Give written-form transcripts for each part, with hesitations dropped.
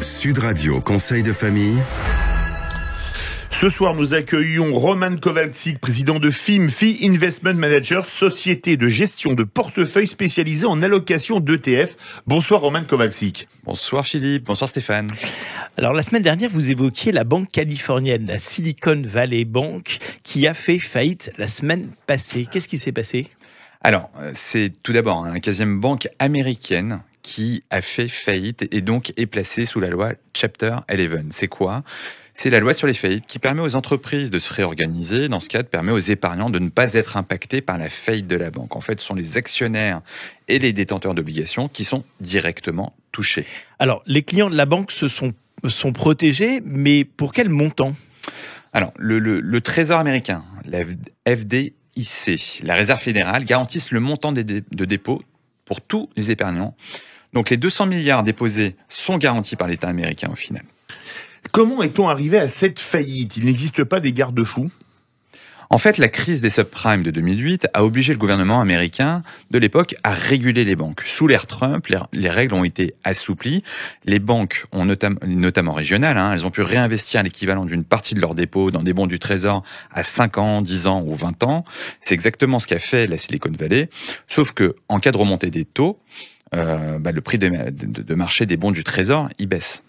Sud Radio Conseil de famille. Ce soir, nous accueillons Roman Kowalczyk, président de FIM, Fee Investment Manager, société de gestion de portefeuille spécialisée en allocation d'ETF. Bonsoir Roman Kowalczyk. Bonsoir Philippe, bonsoir Stéphane. Alors la semaine dernière, vous évoquiez la banque californienne, la Silicon Valley Bank, qui a fait faillite la semaine passée. Qu'est-ce qui s'est passé ? Alors, c'est tout d'abord la 15e banque américaine qui a fait faillite et donc est placée sous la loi Chapter 11. C'est quoi ? C'est la loi sur les faillites qui permet aux entreprises de se réorganiser. Dans ce cadre, permet aux épargnants de ne pas être impactés par la faillite de la banque. En fait, ce sont les actionnaires et les détenteurs d'obligations qui sont directement touchés. Alors, les clients de la banque sont protégés, mais pour quel montant ? Alors, le Trésor américain, la FDIC, la Réserve fédérale, garantissent le montant de dépôt pour tous les épargnants. Donc, les 200 milliards déposés sont garantis par l'État américain au final. Comment est-on arrivé à cette faillite ? Il n'existe pas des garde-fous ? En fait, la crise des subprimes de 2008 a obligé le gouvernement américain de l'époque à réguler les banques. Sous l'ère Trump, les règles ont été assouplies. Les banques, notamment régionales, elles ont pu réinvestir l'équivalent d'une partie de leurs dépôts dans des bons du Trésor à 5 ans, 10 ans ou 20 ans. C'est exactement ce qu'a fait la Silicon Valley. Sauf que, en cas de remontée des taux, le prix de marché des bons du Trésor, il baisse.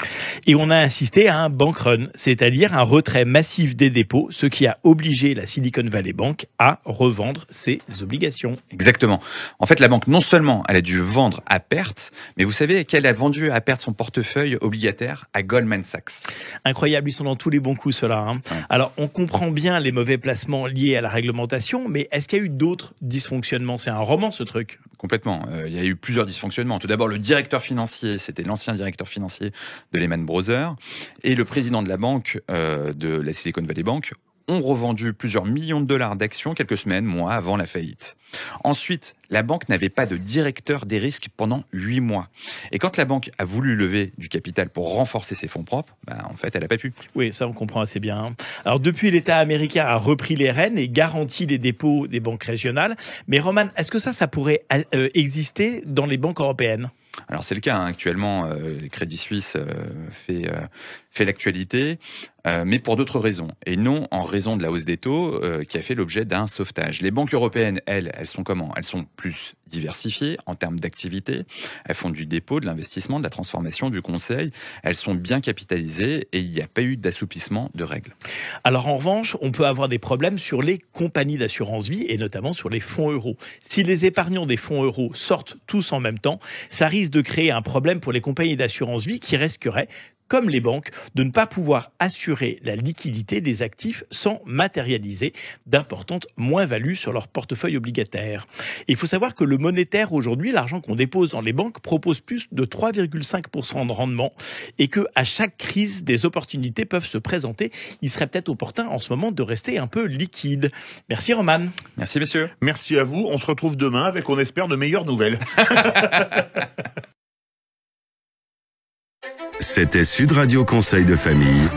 Et on a assisté à un bank run, c'est-à-dire un retrait massif des dépôts, ce qui a obligé la Silicon Valley Bank à revendre ses obligations. Exactement. En fait, la banque, non seulement elle a dû vendre à perte, mais vous savez qu'elle a vendu à perte son portefeuille obligataire à Goldman Sachs. Incroyable, ils sont dans tous les bons coups, ceux-là. Ouais. Alors, on comprend bien les mauvais placements liés à la réglementation, mais est-ce qu'il y a eu d'autres dysfonctionnements ? C'est un roman, ce truc. Complètement. Il y a eu plusieurs dysfonctionnements. Tout d'abord, le directeur financier, c'était l'ancien directeur financier de Lehman Brothers, et le président de la banque, de la Silicon Valley Bank, ont revendu plusieurs millions de dollars d'actions quelques semaines, mois avant la faillite. Ensuite, la banque n'avait pas de directeur des risques pendant 8 mois. Et quand la banque a voulu lever du capital pour renforcer ses fonds propres, en fait, elle n'a pas pu. Oui, ça on comprend assez bien. Alors depuis, l'État américain a repris les rênes et garanti les dépôts des banques régionales. Mais Roman, est-ce que ça pourrait exister dans les banques européennes ? Alors c'est le cas actuellement, le Crédit Suisse fait l'actualité, mais pour d'autres raisons, et non en raison de la hausse des taux qui a fait l'objet d'un sauvetage. Les banques européennes, elles sont comment ? Elles sont plus diversifiées en termes d'activité, elles font du dépôt, de l'investissement, de la transformation, du conseil, elles sont bien capitalisées et il n'y a pas eu d'assouplissement de règles. Alors en revanche, on peut avoir des problèmes sur les compagnies d'assurance vie et notamment sur les fonds euros. Si les épargnants des fonds euros sortent tous en même temps, ça risque de créer un problème pour les compagnies d'assurance vie qui risqueraient, comme les banques, de ne pas pouvoir assurer la liquidité des actifs sans matérialiser d'importantes moins-values sur leur portefeuille obligataire. Il faut savoir que le monétaire aujourd'hui, l'argent qu'on dépose dans les banques, propose plus de 3,5% de rendement et qu'à chaque crise, des opportunités peuvent se présenter. Il serait peut-être opportun en ce moment de rester un peu liquide. Merci Roman. Merci messieurs. Merci à vous. On se retrouve demain avec, on espère, de meilleures nouvelles. C'était Sud Radio Conseil de famille.